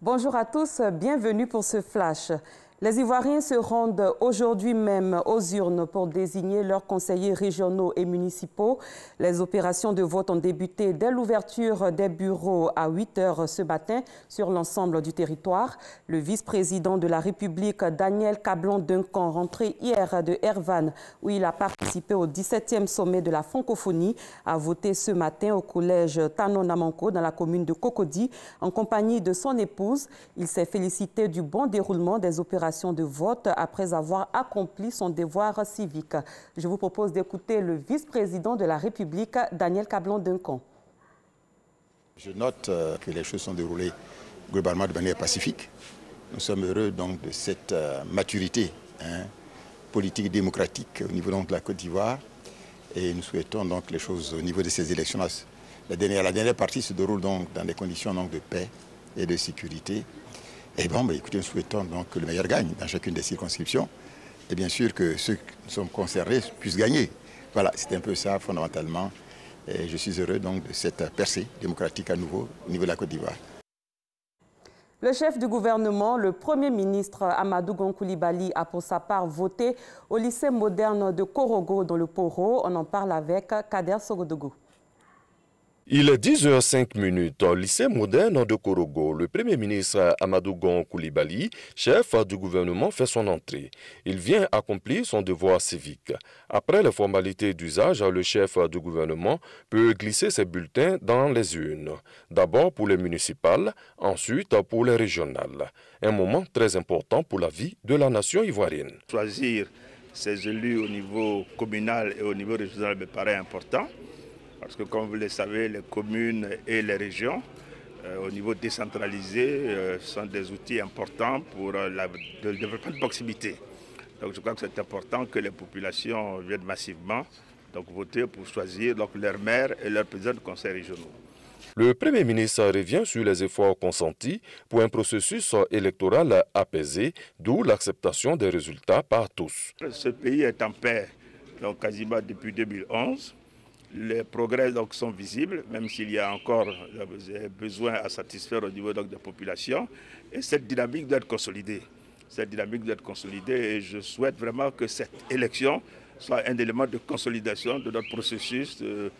Bonjour à tous, bienvenue pour ce flash. Les Ivoiriens se rendent aujourd'hui même aux urnes pour désigner leurs conseillers régionaux et municipaux. Les opérations de vote ont débuté dès l'ouverture des bureaux à 8 h ce matin sur l'ensemble du territoire. Le vice-président de la République, Daniel Cablon-Duncan, rentré hier de Ervan, où il a participé au 17e sommet de la francophonie, a voté ce matin au collège Tanonamanko dans la commune de Cocody, en compagnie de son épouse. Il s'est félicité du bon déroulement des opérations de vote après avoir accompli son devoir civique. Je vous propose d'écouter le vice-président de la République, Daniel Cablon-Duncan. Je note que les choses sont déroulées globalement de manière pacifique. Nous sommes heureux donc de cette maturité politique et démocratique au niveau donc, de la Côte d'Ivoire. Et nous souhaitons donc les choses au niveau de ces élections-là. La dernière partie se déroule donc dans des conditions donc, de paix et de sécurité. Et bon, écoutez, nous souhaitons donc que le meilleur gagne dans chacune des circonscriptions. Et bien sûr que ceux qui sont concernés puissent gagner. Voilà, c'est un peu ça fondamentalement. Et je suis heureux donc de cette percée démocratique à nouveau au niveau de la Côte d'Ivoire. Le chef du gouvernement, le Premier ministre Amadou Gon Coulibaly, a pour sa part voté au lycée moderne de Korogo dans le Poro. On en parle avec Kader Sogodougou. Il est 10h05 au lycée moderne de Korogo. Le Premier ministre Amadou Gon Coulibaly, chef du gouvernement, fait son entrée. Il vient accomplir son devoir civique. Après les formalités d'usage, le chef du gouvernement peut glisser ses bulletins dans les urnes. D'abord pour les municipales, ensuite pour les régionales. Un moment très important pour la vie de la nation ivoirienne. Choisir ses élus au niveau communal et au niveau régional me paraît important. Parce que comme vous le savez, les communes et les régions, au niveau décentralisé, sont des outils importants pour le développement de proximité. Donc je crois que c'est important que les populations viennent massivement voter pour choisir leurs maires et leurs présidents de conseils régionaux. Le Premier ministre revient sur les efforts consentis pour un processus électoral apaisé, d'où l'acceptation des résultats par tous. Ce pays est en paix quasiment depuis 2011. Les progrès sont visibles, même s'il y a encore besoin à satisfaire au niveau des populations. Et cette dynamique doit être consolidée. Cette dynamique doit être consolidée et je souhaite vraiment que cette élection soit un élément de consolidation de notre processus de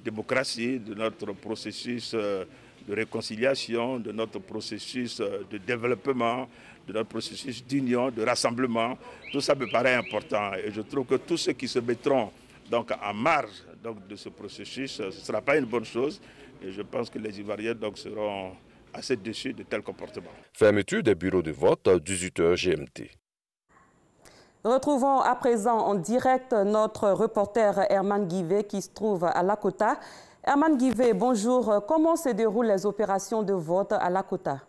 démocratie, de notre processus de réconciliation, de notre processus de développement, de notre processus d'union, de rassemblement. Tout ça me paraît important et je trouve que tous ceux qui se mettront en marge de ce processus, ce ne sera pas une bonne chose et je pense que les Ivoiriens seront assez déçus de tels comportements. Fermeture des bureaux de vote à 18 h GMT. Retrouvons à présent en direct notre reporter Herman Guivet qui se trouve à Lakota. Herman Guivet, bonjour. Comment se déroulent les opérations de vote à Lakota?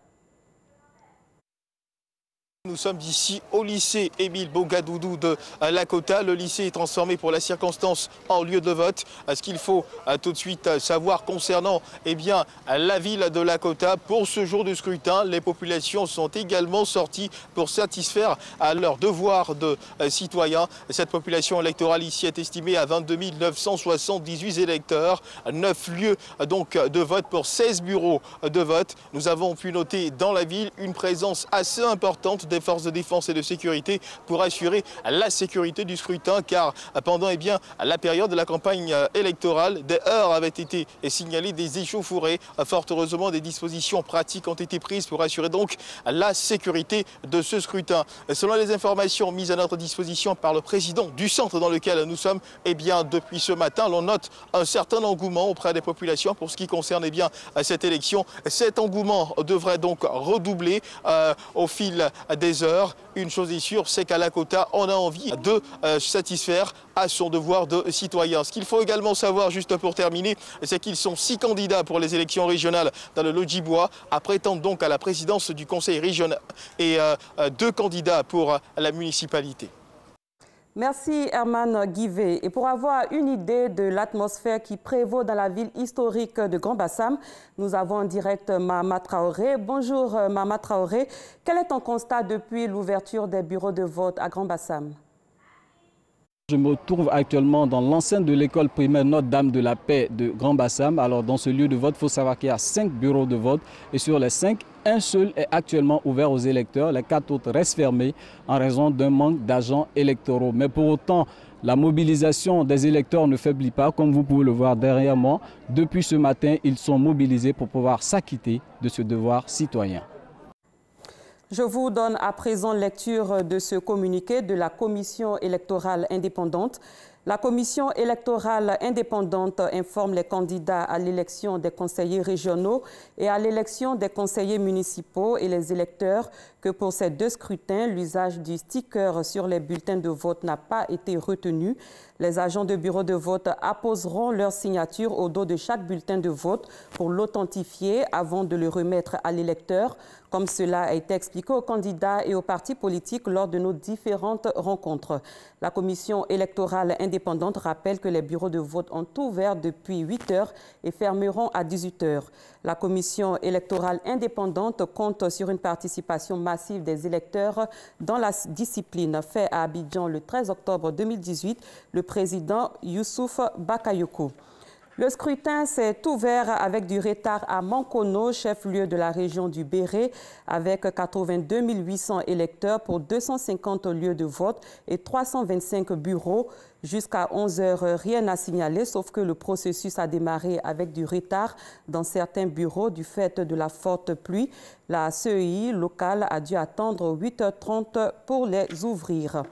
Nous sommes ici au lycée Émile Bogadoudou de Lakota. Le lycée est transformé pour la circonstance en lieu de vote. Ce qu'il faut tout de suite savoir concernant la ville de Lakota, pour ce jour de scrutin, les populations sont également sorties pour satisfaire à leur devoir de citoyens. Cette population électorale ici est estimée à 22 978 électeurs, 9 lieux de vote pour 16 bureaux de vote. Nous avons pu noter dans la ville une présence assez importante des forces de défense et de sécurité pour assurer la sécurité du scrutin, car pendant la période de la campagne électorale, des heurts avaient été signalés, des échauffourées. Fort heureusement, des dispositions pratiques ont été prises pour assurer donc la sécurité de ce scrutin. Selon les informations mises à notre disposition par le président du centre dans lequel nous sommes, depuis ce matin, l'on note un certain engouement auprès des populations pour ce qui concerne cette élection. Cet engouement devrait donc redoubler au fil des heures. Une chose est sûre, c'est qu'à Lakota, on a envie de satisfaire à son devoir de citoyen. Ce qu'il faut également savoir, juste pour terminer, c'est qu'ils sont 6 candidats pour les élections régionales dans le Lodjibois, à prétendre donc à la présidence du conseil régional et 2 candidats pour la municipalité. Merci Herman Guivet. Et pour avoir une idée de l'atmosphère qui prévaut dans la ville historique de Grand-Bassam, nous avons en direct Mahama Traoré. Bonjour Mahama Traoré. Quel est ton constat depuis l'ouverture des bureaux de vote à Grand-Bassam? Je me trouve actuellement dans l'enceinte de l'école primaire Notre-Dame de la Paix de Grand-Bassam. Alors dans ce lieu de vote, il faut savoir qu'il y a 5 bureaux de vote et sur les 5, Un seul est actuellement ouvert aux électeurs, les 4 autres restent fermés en raison d'un manque d'agents électoraux. Mais pour autant, la mobilisation des électeurs ne faiblit pas, comme vous pouvez le voir derrière moi. Depuis ce matin, ils sont mobilisés pour pouvoir s'acquitter de ce devoir citoyen. Je vous donne à présent lecture de ce communiqué de la Commission électorale indépendante. La Commission électorale indépendante informe les candidats à l'élection des conseillers régionaux et à l'élection des conseillers municipaux et les électeurs que pour ces 2 scrutins, l'usage du sticker sur les bulletins de vote n'a pas été retenu. Les agents de bureau de vote apposeront leur signature au dos de chaque bulletin de vote pour l'authentifier avant de le remettre à l'électeur, comme cela a été expliqué aux candidats et aux partis politiques lors de nos différentes rencontres. La Commission électorale indépendante rappelle que les bureaux de vote ont ouvert depuis 8 heures et fermeront à 18 heures. La Commission électorale indépendante compte sur une participation massive des électeurs dans la discipline, fait à Abidjan le 13 octobre 2018, le président Youssouf Bakayoko. Le scrutin s'est ouvert avec du retard à Mankono, chef-lieu de la région du Béré, avec 82 800 électeurs pour 250 lieux de vote et 325 bureaux. Jusqu'à 11 heures, rien à signaler, sauf que le processus a démarré avec du retard dans certains bureaux du fait de la forte pluie. La CEI locale a dû attendre 8h30 pour les ouvrir.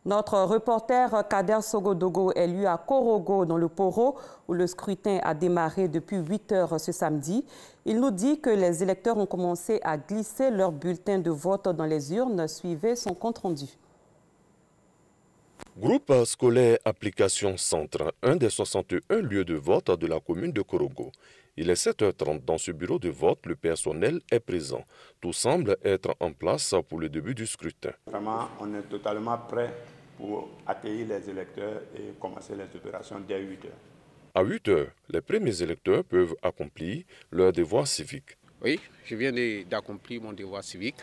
Notre reporter Kader Sogodogo est lui à Korogo dans le Poro où le scrutin a démarré depuis 8 heures ce samedi. Il nous dit que les électeurs ont commencé à glisser leurs bulletins de vote dans les urnes. Suivez son compte-rendu. Groupe scolaire Application Centre, un des 61 lieux de vote de la commune de Korogo. Il est 7h30 dans ce bureau de vote, le personnel est présent. Tout semble être en place pour le début du scrutin. Vraiment, on est totalement prêt pour accueillir les électeurs et commencer les opérations dès 8h. À 8h, les premiers électeurs peuvent accomplir leur devoir civique. Oui, je viens d'accomplir mon devoir civique.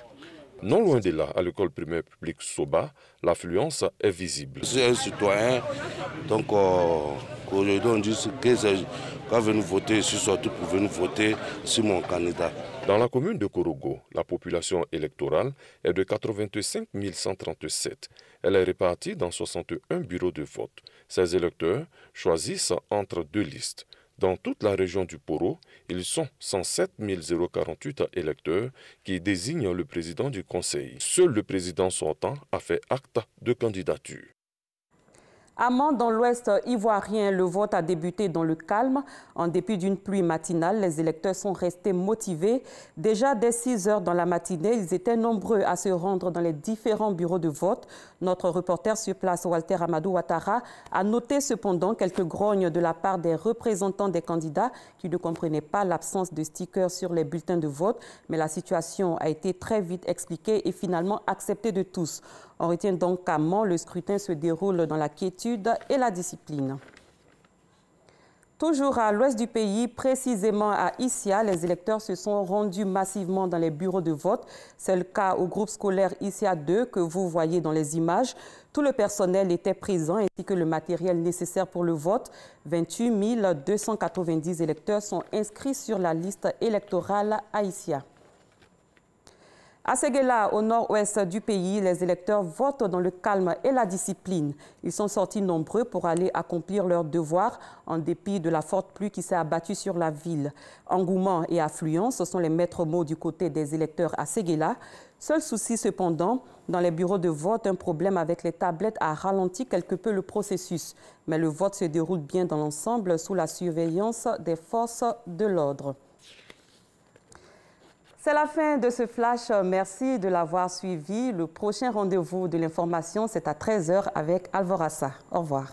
Non loin de là, à l'école primaire publique Soba, l'affluence est visible. Je suis un citoyen, donc aujourd'hui on dit que quand venir voter, je suis sorti pour venir voter sur mon candidat. Dans la commune de Korogo, la population électorale est de 85 137. Elle est répartie dans 61 bureaux de vote. Ces électeurs choisissent entre 2 listes. Dans toute la région du Poro, ils sont 107 048 électeurs qui désignent le président du conseil. Seul le président sortant a fait acte de candidature. À Mende, dans l'ouest ivoirien, le vote a débuté dans le calme. En dépit d'une pluie matinale, les électeurs sont restés motivés. Déjà dès 6 heures dans la matinée, ils étaient nombreux à se rendre dans les différents bureaux de vote. Notre reporter sur place, Walter Amadou Ouattara, a noté cependant quelques grognes de la part des représentants des candidats qui ne comprenaient pas l'absence de stickers sur les bulletins de vote. Mais la situation a été très vite expliquée et finalement acceptée de tous. On retient donc qu'à Mende, le scrutin se déroule dans la quiétude et la discipline. Toujours à l'ouest du pays, précisément à Issia, les électeurs se sont rendus massivement dans les bureaux de vote. C'est le cas au groupe scolaire Issia 2 que vous voyez dans les images. Tout le personnel était présent ainsi que le matériel nécessaire pour le vote. 28 290 électeurs sont inscrits sur la liste électorale à Issia. À Séguéla, au nord-ouest du pays, les électeurs votent dans le calme et la discipline. Ils sont sortis nombreux pour aller accomplir leurs devoirs en dépit de la forte pluie qui s'est abattue sur la ville. Engouement et affluence, ce sont les maîtres mots du côté des électeurs à Séguéla. Seul souci cependant, dans les bureaux de vote, un problème avec les tablettes a ralenti quelque peu le processus. Mais le vote se déroule bien dans l'ensemble sous la surveillance des forces de l'ordre. C'est la fin de ce flash. Merci de l'avoir suivi. Le prochain rendez-vous de l'information, c'est à 13h avec Alvorassa. Au revoir.